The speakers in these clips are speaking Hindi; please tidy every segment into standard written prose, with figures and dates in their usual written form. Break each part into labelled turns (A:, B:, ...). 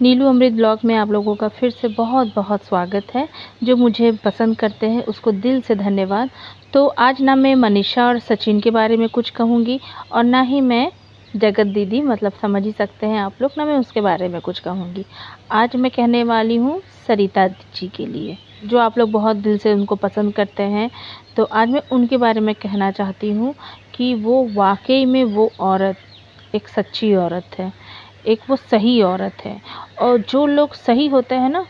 A: नीलू अमृत ब्लॉग में आप लोगों का फिर से बहुत बहुत स्वागत है। जो मुझे पसंद करते हैं उसको दिल से धन्यवाद। तो आज ना मैं मनीषा और सचिन के बारे में कुछ कहूँगी और ना ही मैं जगत दीदी मतलब समझ ही सकते हैं आप लोग, ना मैं उसके बारे में कुछ कहूँगी। आज मैं कहने वाली हूँ सरिता जी के लिए, जो आप लोग बहुत दिल से उनको पसंद करते हैं। तो आज मैं उनके बारे में कहना चाहती हूँ कि वो वाकई में वो औरत एक सच्ची औरत है, एक वो सही औरत है। और जो लोग सही होते हैं ना,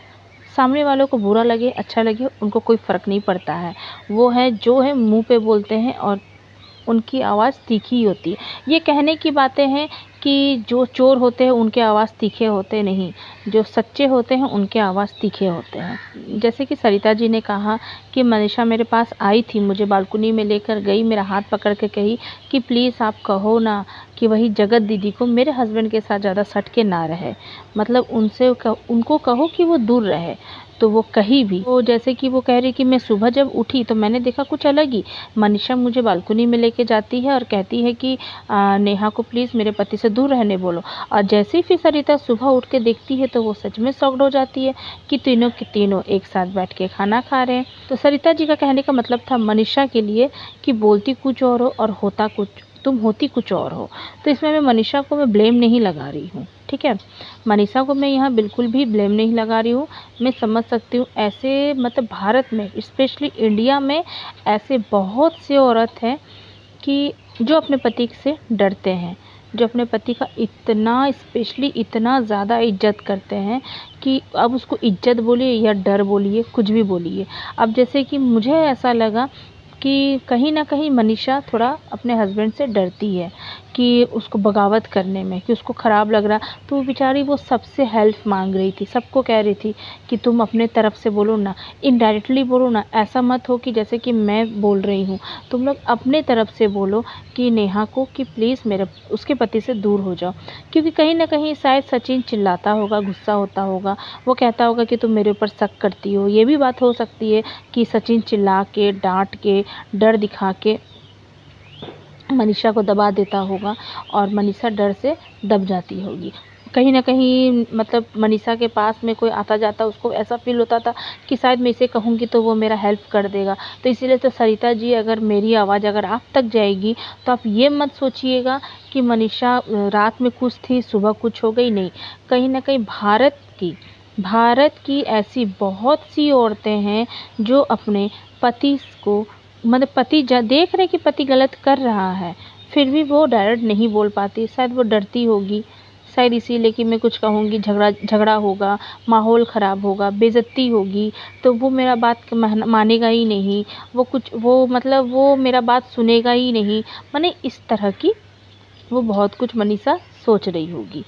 A: सामने वालों को बुरा लगे अच्छा लगे उनको कोई फ़र्क नहीं पड़ता है। वो है जो है मुंह पे बोलते हैं और उनकी आवाज़ तीखी होती है। ये कहने की बातें हैं कि जो चोर होते हैं उनके आवाज़ तीखे होते नहीं, जो सच्चे होते हैं उनके आवाज़ तीखे होते हैं। जैसे कि सरिता जी ने कहा कि मनीषा मेरे पास आई थी, मुझे बालकनी में लेकर गई, मेरा हाथ पकड़ के कही कि प्लीज़ आप कहो ना कि वही जगत दीदी को मेरे हस्बैंड के साथ ज़्यादा सट के ना रहे, मतलब उनको कहो कि वो दूर रहे। तो वो कही भी, वो जैसे कि वो कह रही कि मैं सुबह जब उठी तो मैंने देखा कुछ अलग ही। मनीषा मुझे बालकनी में लेके जाती है और कहती है कि नेहा को प्लीज़ मेरे पति से दूर रहने बोलो। और जैसे ही फिर सरिता सुबह उठ के देखती है तो वो सच में शॉक्ड हो जाती है कि तीनों के तीनों एक साथ बैठ के खाना खा रहे हैं। तो सरिता जी का कहने का मतलब था मनीषा के लिए कि बोलती कुछ और हो और होता कुछ, तुम होती कुछ और हो। तो इसमें मैं मनीषा को मैं ब्लेम नहीं लगा रही हूँ, ठीक है। मनीषा को मैं यहाँ बिल्कुल भी ब्लेम नहीं लगा रही हूँ। मैं समझ सकती हूँ ऐसे, मतलब भारत में स्पेशली इंडिया में ऐसे बहुत से औरत हैं कि जो अपने पति से डरते हैं, जो अपने पति का इतना स्पेशली इतना ज़्यादा इज्जत करते हैं कि अब उसको इज्जत बोलिए या डर बोलिए, कुछ भी बोलिए। अब जैसे कि मुझे ऐसा लगा कि कहीं न कहीं मनीषा थोड़ा अपने हस्बैंड से डरती है कि उसको बगावत करने में, कि उसको ख़राब लग रहा। तो वो बेचारी वो सबसे हेल्प मांग रही थी, सबको कह रही थी कि तुम अपने तरफ से बोलो ना, इनडायरेक्टली बोलो ना, ऐसा मत हो कि जैसे कि मैं बोल रही हूँ। तुम लोग अपने तरफ से बोलो कि नेहा को कि प्लीज़ मेरे उसके पति से दूर हो जाओ। क्योंकि कहीं न कहीं शायद सचिन चिल्लाता होगा, गुस्सा होता होगा, वो कहता होगा कि तुम मेरे ऊपर शक करती हो। ये भी बात हो सकती है कि सचिन चिल्ला के, डाँट के, डर दिखा के मनीषा को दबा देता होगा और मनीषा डर से दब जाती होगी। कहीं न कहीं मतलब मनीषा के पास में कोई आता जाता उसको ऐसा फ़ील होता था कि शायद मैं इसे कहूँगी तो वो मेरा हेल्प कर देगा। तो इसीलिए तो सरिता जी, अगर मेरी आवाज़ अगर आप तक जाएगी तो आप ये मत सोचिएगा कि मनीषा रात में कुछ थी, सुबह कुछ हो गई, नहीं। कहीं न कहीं भारत की ऐसी बहुत सी औरतें हैं जो अपने पति को, मतलब पति देख रहे कि पति गलत कर रहा है, फिर भी वो डायरेक्ट नहीं बोल पाती। शायद वो डरती होगी, शायद इसीलिए कि मैं कुछ कहूँगी झगड़ा होगा, माहौल ख़राब होगा, बेइज्जती होगी, तो वो मेरा बात मानेगा ही नहीं। वो मतलब वो मेरा बात सुनेगा ही नहीं। माने इस तरह की वो बहुत कुछ मनीषा सोच रही होगी।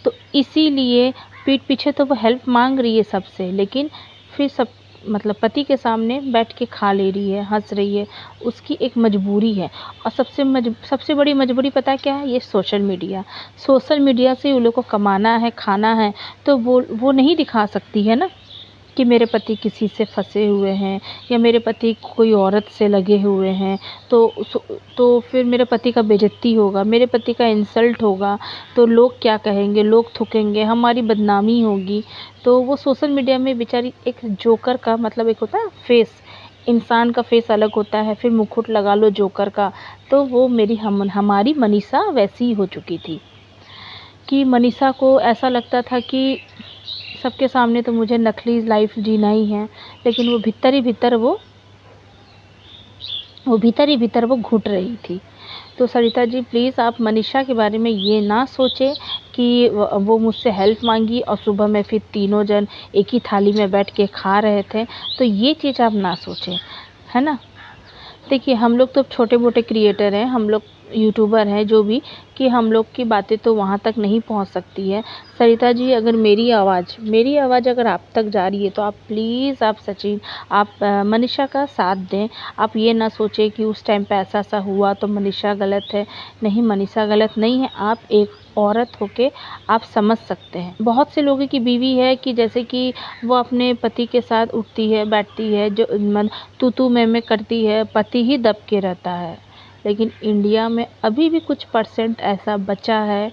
A: तो इसीलिए पीठ पीछे तो वो हेल्प मांग रही है सबसे, लेकिन फिर सब मतलब पति के सामने बैठ के खा ले रही है, हंस रही है। उसकी एक मजबूरी है। और सबसे बड़ी मजबूरी पता है क्या है? ये सोशल मीडिया से उन लोग को कमाना है, खाना है। तो वो नहीं दिखा सकती है ना कि मेरे पति किसी से फंसे हुए हैं या मेरे पति कोई औरत से लगे हुए हैं। तो फिर मेरे पति का बेइज्जती होगा, मेरे पति का इंसल्ट होगा, तो लोग क्या कहेंगे, लोग थूकेंगे, हमारी बदनामी होगी। तो वो सोशल मीडिया में बेचारी एक जोकर का, मतलब एक होता है फेस, इंसान का फेस अलग होता है, फिर मुकुट लगा लो जोकर का। तो वो हमारी मनीषा वैसी ही हो चुकी थी कि मनीषा को ऐसा लगता था कि सबके सामने तो मुझे नकली लाइफ जीना ही है, लेकिन वो भीतर ही भीतर वो घुट रही थी। तो सरिता जी प्लीज़ आप मनीषा के बारे में ये ना सोचें कि वो मुझसे हेल्प मांगी और सुबह में फिर तीनों जन एक ही थाली में बैठ के खा रहे थे। तो ये चीज़ आप ना सोचें, है ना। देखिए हम लोग तो छोटे मोटे क्रिएटर हैं, हम लोग यूट्यूबर हैं जो भी, कि हम लोग की बातें तो वहाँ तक नहीं पहुँच सकती है। सरिता जी, अगर मेरी आवाज़ अगर आप तक जा रही है तो आप प्लीज़ आप सचिन, आप मनीषा का साथ दें। आप ये ना सोचें कि उस टाइम पे ऐसा हुआ तो मनीषा गलत है। नहीं, मनीषा गलत नहीं है। आप एक औरत होके आप समझ सकते हैं। बहुत से लोगों की बीवी है कि जैसे कि वो अपने पति के साथ उठती है, बैठती है, जो तू मैं करती है, पति ही दब के रहता है। लेकिन इंडिया में अभी भी कुछ परसेंट ऐसा बचा है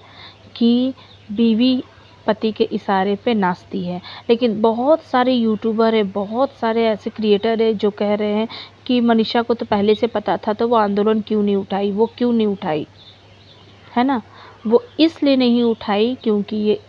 A: कि बीवी पति के इशारे पे नाचती है। लेकिन बहुत सारे यूट्यूबर है, बहुत सारे ऐसे क्रिएटर है जो कह रहे हैं कि मनीषा को तो पहले से पता था, तो वो आंदोलन क्यों नहीं उठाई, वो क्यों नहीं उठाई, है ना। वो इसलिए नहीं उठाई क्योंकि ये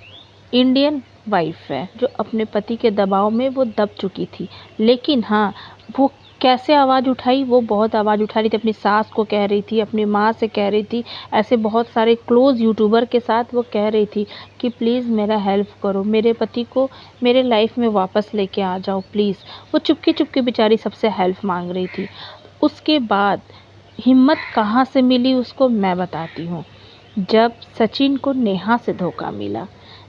A: इंडियन वाइफ है जो अपने पति के दबाव में वो दब चुकी थी। लेकिन हाँ, वो कैसे आवाज़ उठाई, वो बहुत आवाज़ उठा रही थी, अपनी सास को कह रही थी, अपनी माँ से कह रही थी, ऐसे बहुत सारे क्लोज़ यूट्यूबर के साथ वो कह रही थी कि प्लीज़ मेरा हेल्प करो, मेरे पति को मेरे लाइफ में वापस लेके आ जाओ प्लीज़। वो चुपके चुपके बेचारी सबसे हेल्प मांग रही थी। उसके बाद हिम्मत कहाँ से मिली उसको मैं बताती हूँ। जब सचिन को नेहा से धोखा मिला,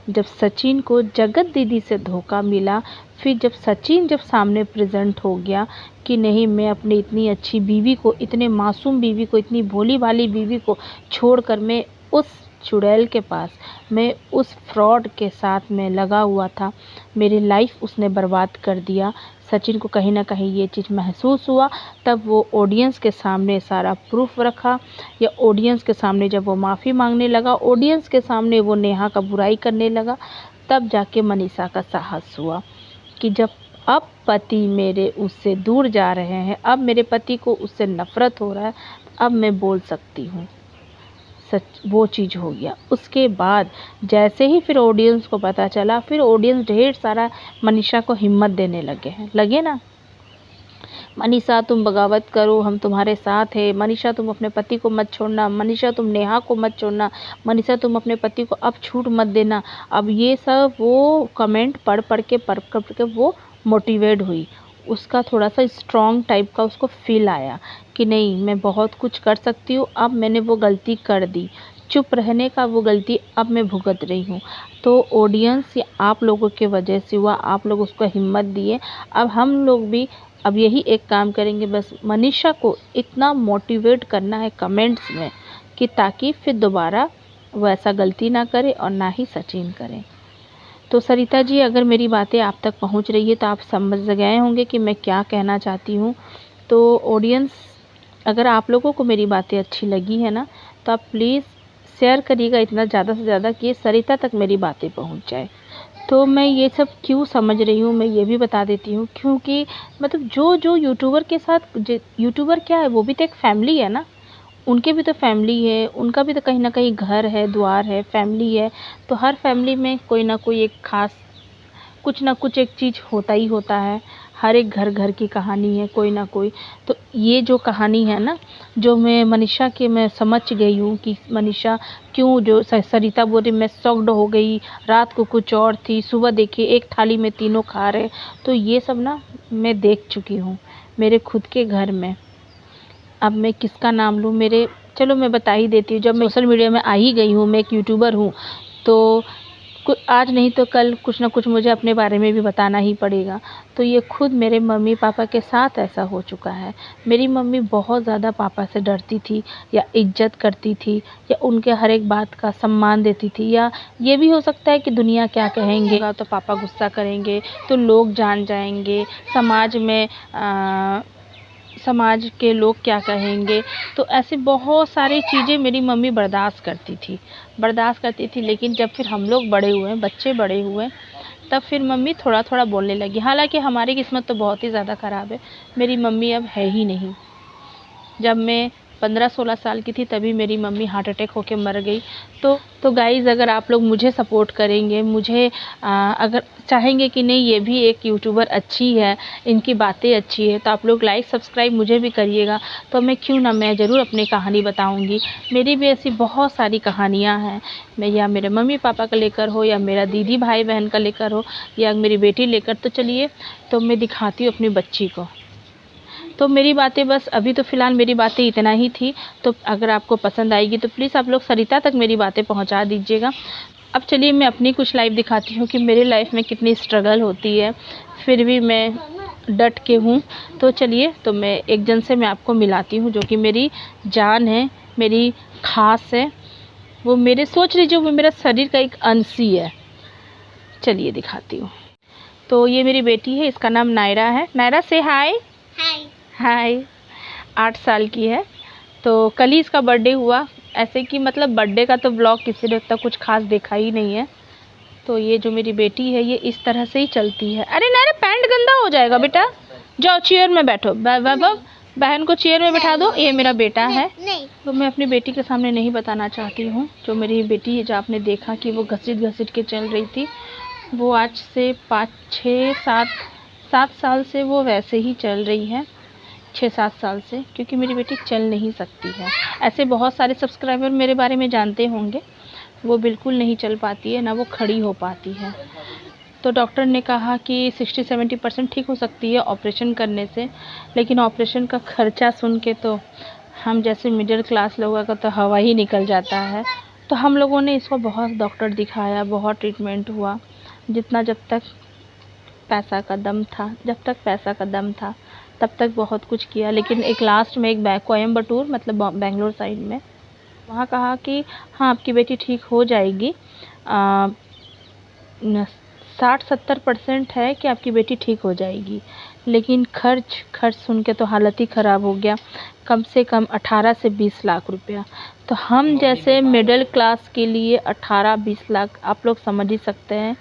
A: जब सचिन को जगत दीदी से धोखा मिला, फिर जब सचिन सामने प्रेजेंट हो गया कि नहीं, मैं अपनी इतनी अच्छी बीवी को, इतने मासूम बीवी को, इतनी भोली भाली बीवी को छोड़कर मैं उस चुड़ैल के पास, मैं उस फ्रॉड के साथ में लगा हुआ था, मेरी लाइफ उसने बर्बाद कर दिया। सचिन को कहीं ना कहीं ये चीज़ महसूस हुआ। तब वो ऑडियंस के सामने सारा प्रूफ रखा, या ऑडियंस के सामने जब वो माफ़ी मांगने लगा, ऑडियंस के सामने वो नेहा का बुराई करने लगा, तब जाके मनीषा का साहस हुआ कि जब अब पति मेरे उससे दूर जा रहे हैं, अब मेरे पति को उससे नफ़रत हो रहा है, अब मैं बोल सकती हूँ। सच वो चीज़ हो गया। उसके बाद जैसे ही फिर ऑडियंस को पता चला, फिर ऑडियंस ढेर सारा मनीषा को हिम्मत देने लगे ना, मनीषा तुम बगावत करो, हम तुम्हारे साथ हैं, मनीषा तुम अपने पति को मत छोड़ना, मनीषा तुम नेहा को मत छोड़ना, मनीषा तुम अपने पति को अब छूट मत देना। अब ये सब वो कमेंट पढ़ के वो मोटिवेट हुई, उसका थोड़ा सा स्ट्रॉन्ग टाइप का उसको फील आया कि नहीं, मैं बहुत कुछ कर सकती हूँ, अब मैंने वो गलती कर दी, चुप रहने का वो गलती अब मैं भुगत रही हूँ। तो ऑडियंस या आप लोगों के वजह से हुआ, आप लोग उसको हिम्मत दिए। अब हम लोग भी अब यही एक काम करेंगे, बस मनीषा को इतना मोटिवेट करना है कमेंट्स में कि ताकि फिर दोबारा वो ऐसा गलती ना करे और ना ही सचिन करें। तो सरिता जी, अगर मेरी बातें आप तक पहुंच रही है तो आप समझ गए होंगे कि मैं क्या कहना चाहती हूँ। तो ऑडियंस, अगर आप लोगों को मेरी बातें अच्छी लगी है ना, तो आप प्लीज़ शेयर करिएगा इतना ज़्यादा से ज़्यादा कि सरिता तक मेरी बातें पहुँच जाए। तो मैं ये सब क्यों समझ रही हूँ, मैं ये भी बता देती हूँ, क्योंकि मतलब जो यूट्यूबर के साथ, यूट्यूबर क्या है, वो भी तो एक फैमिली है ना, उनके भी तो फैमिली है, उनका भी तो कहीं ना कहीं घर है, द्वार है, फैमिली है। तो हर फैमिली में कोई ना कोई एक खास, कुछ ना कुछ एक चीज़ होता ही होता है। हर एक घर की कहानी है कोई ना कोई। तो ये जो कहानी है ना, जो मैं मनीषा के मैं समझ गई हूँ कि मनीषा क्यों, जो सरिता बोल रही मैं शॉक्ड हो गई, रात को कुछ और थी, सुबह देखिए एक थाली में तीनों खा रहे। तो ये सब ना मैं देख चुकी हूँ मेरे खुद के घर में। अब मैं किसका नाम लूँ, मेरे, चलो मैं बता ही देती हूँ। जब मैं सोशल मीडिया में आ ही गई हूँ, मैं एक यूट्यूबर हूँ, तो आज नहीं तो कल कुछ ना कुछ मुझे अपने बारे में भी बताना ही पड़ेगा। तो ये खुद मेरे मम्मी पापा के साथ ऐसा हो चुका है। मेरी मम्मी बहुत ज़्यादा पापा से डरती थी, या इज्जत करती थी, या उनके हर एक बात का सम्मान देती थी, या ये भी हो सकता है कि दुनिया क्या कहेंगे, तो पापा गुस्सा करेंगे, तो लोग जान जाएंगे, समाज में समाज के लोग क्या कहेंगे। तो ऐसे बहुत सारी चीज़ें मेरी मम्मी बर्दाश्त करती थी। लेकिन जब फिर हम लोग बड़े हुए, बच्चे बड़े हुए, तब फिर मम्मी थोड़ा थोड़ा बोलने लगी। हालांकि हमारी किस्मत तो बहुत ही ज़्यादा ख़राब है, मेरी मम्मी अब है ही नहीं। जब मैं 15-16 साल की थी तभी मेरी मम्मी हार्ट अटैक होके मर गई। तो गाइज़, अगर आप लोग मुझे सपोर्ट करेंगे, मुझे अगर चाहेंगे कि नहीं ये भी एक यूट्यूबर अच्छी है, इनकी बातें अच्छी है, तो आप लोग लाइक सब्सक्राइब मुझे भी करिएगा। तो मैं क्यों ना, मैं ज़रूर अपनी कहानी बताऊंगी। मेरी भी ऐसी बहुत सारी कहानियाँ हैं, मैं या मेरे मम्मी पापा का लेकर हो, या मेरा दीदी भाई बहन का लेकर हो, या मेरी बेटी लेकर। तो चलिए, तो मैं दिखाती हूँ अपनी बच्ची को। तो मेरी बातें बस अभी तो फ़िलहाल मेरी बातें इतना ही थी। तो अगर आपको पसंद आएगी तो प्लीज़ आप लोग सरिता तक मेरी बातें पहुंचा दीजिएगा। अब चलिए मैं अपनी कुछ लाइफ दिखाती हूँ कि मेरे लाइफ में कितनी स्ट्रगल होती है, फिर भी मैं डट के हूँ। तो चलिए, तो मैं एक जन से मैं आपको मिलाती हूँ जो कि मेरी जान है, मेरी खास है, वो मेरे, सोच लीजिए वो मेरा शरीर का एक अंश ही है। चलिए दिखाती हूँ। तो ये मेरी बेटी है, इसका नाम नायरा है। नायरा से हाय। हाय। 8 साल की है। तो कल ही इसका बर्थडे हुआ। ऐसे कि मतलब बर्थडे का तो ब्लॉग किसी ने उतना कुछ खास देखा ही नहीं है। तो ये जो मेरी बेटी है ये इस तरह से ही चलती है। अरे ना, पैंट गंदा हो जाएगा बेटा, जाओ चेयर में बैठो। बहन को चेयर में बैठा दो। ये मेरा बेटा है। तो मैं अपनी बेटी के सामने नहीं बताना चाहती हूँ। जो मेरी बेटी है, जो आपने देखा कि वो घसीट घसीट के चल रही थी, वो आज से 7 साल से वो वैसे ही चल रही है। 6-7 साल से, क्योंकि मेरी बेटी चल नहीं सकती है। ऐसे बहुत सारे सब्सक्राइबर मेरे बारे में जानते होंगे, वो बिल्कुल नहीं चल पाती है, ना वो खड़ी हो पाती है। तो डॉक्टर ने कहा कि 60-70% ठीक हो सकती है ऑपरेशन करने से, लेकिन ऑपरेशन का खर्चा सुन के तो हम जैसे मिडिल क्लास लोगों का तो हवा ही निकल जाता है। तो हम लोगों ने इसको बहुत डॉक्टर दिखाया, बहुत ट्रीटमेंट हुआ, जब तक पैसा का दम था तब तक बहुत कुछ किया। लेकिन एक लास्ट में एक कोयम्बटूर, मतलब बेंगलोर साइड में, वहाँ कहा कि हाँ आपकी बेटी ठीक हो जाएगी, 60-70% है कि आपकी बेटी ठीक हो जाएगी। लेकिन खर्च सुन के तो हालत ही ख़राब हो गया। कम से कम 18 से 20 लाख रुपया। तो हम जैसे मिडिल क्लास के लिए 18-20 लाख आप लोग समझ ही सकते हैं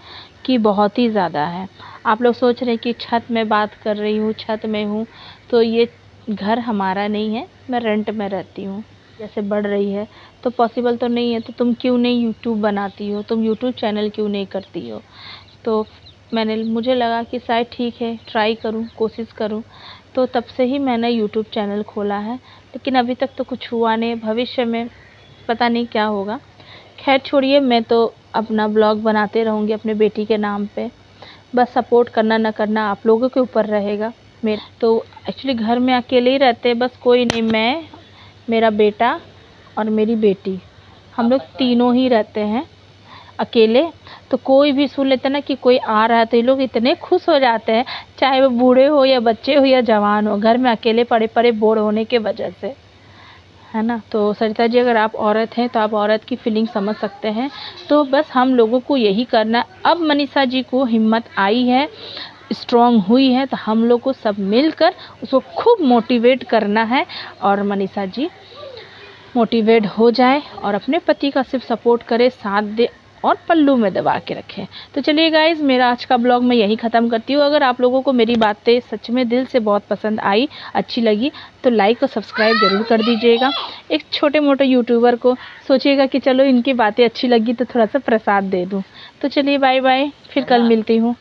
A: कि बहुत ही ज़्यादा है। आप लोग सोच रहे हैं कि छत में बात कर रही हूँ, छत में हूँ, तो ये घर हमारा नहीं है, मैं रेंट में रहती हूँ। जैसे बढ़ रही है तो पॉसिबल तो नहीं है, तो तुम क्यों नहीं यूट्यूब बनाती हो, तुम यूट्यूब चैनल क्यों नहीं करती हो। तो मुझे लगा कि शायद ठीक है, ट्राई करूं, कोशिश करूं। तो तब से ही मैंने यूट्यूब चैनल खोला है। लेकिन अभी तक तो कुछ हुआ नहीं, भविष्य में पता नहीं क्या होगा। खैर छोड़िए, मैं तो अपना ब्लॉग बनाते रहूँगी अपने बेटी के नाम पे। बस सपोर्ट करना ना करना आप लोगों के ऊपर रहेगा। तो एक्चुअली घर में अकेले ही रहते हैं, बस कोई नहीं, मैं, मेरा बेटा और मेरी बेटी, हम लोग तीनों ही रहते हैं अकेले। तो कोई भी सुन लेता ना कि कोई आ रहा है तो ये लोग इतने खुश हो जाते हैं, चाहे वो बूढ़े हो या बच्चे हो या जवान हो, घर में अकेले पड़े पड़े बोर होने के वजह से, है ना। तो सरिता जी, अगर आप औरत हैं तो आप औरत की फीलिंग समझ सकते हैं। तो बस हम लोगों को यही करना। अब मनीषा जी को हिम्मत आई है, स्ट्रॉन्ग हुई है, तो हम लोग को सब मिलकर उसको खूब मोटिवेट करना है, और मनीषा जी मोटिवेट हो जाए और अपने पति का सिर्फ सपोर्ट करे, साथ दे और पल्लू में दबा के रखें। तो चलिए गाइज़, मेरा आज का ब्लॉग मैं यही ख़त्म करती हूँ। अगर आप लोगों को मेरी बातें सच में दिल से बहुत पसंद आई, अच्छी लगी, तो लाइक और सब्सक्राइब ज़रूर कर दीजिएगा। एक छोटे मोटे यूट्यूबर को सोचिएगा कि चलो इनकी बातें अच्छी लगी तो थोड़ा सा प्रसाद दे दूँ। तो चलिए बाय बाय, फिर कल मिलती हूँ।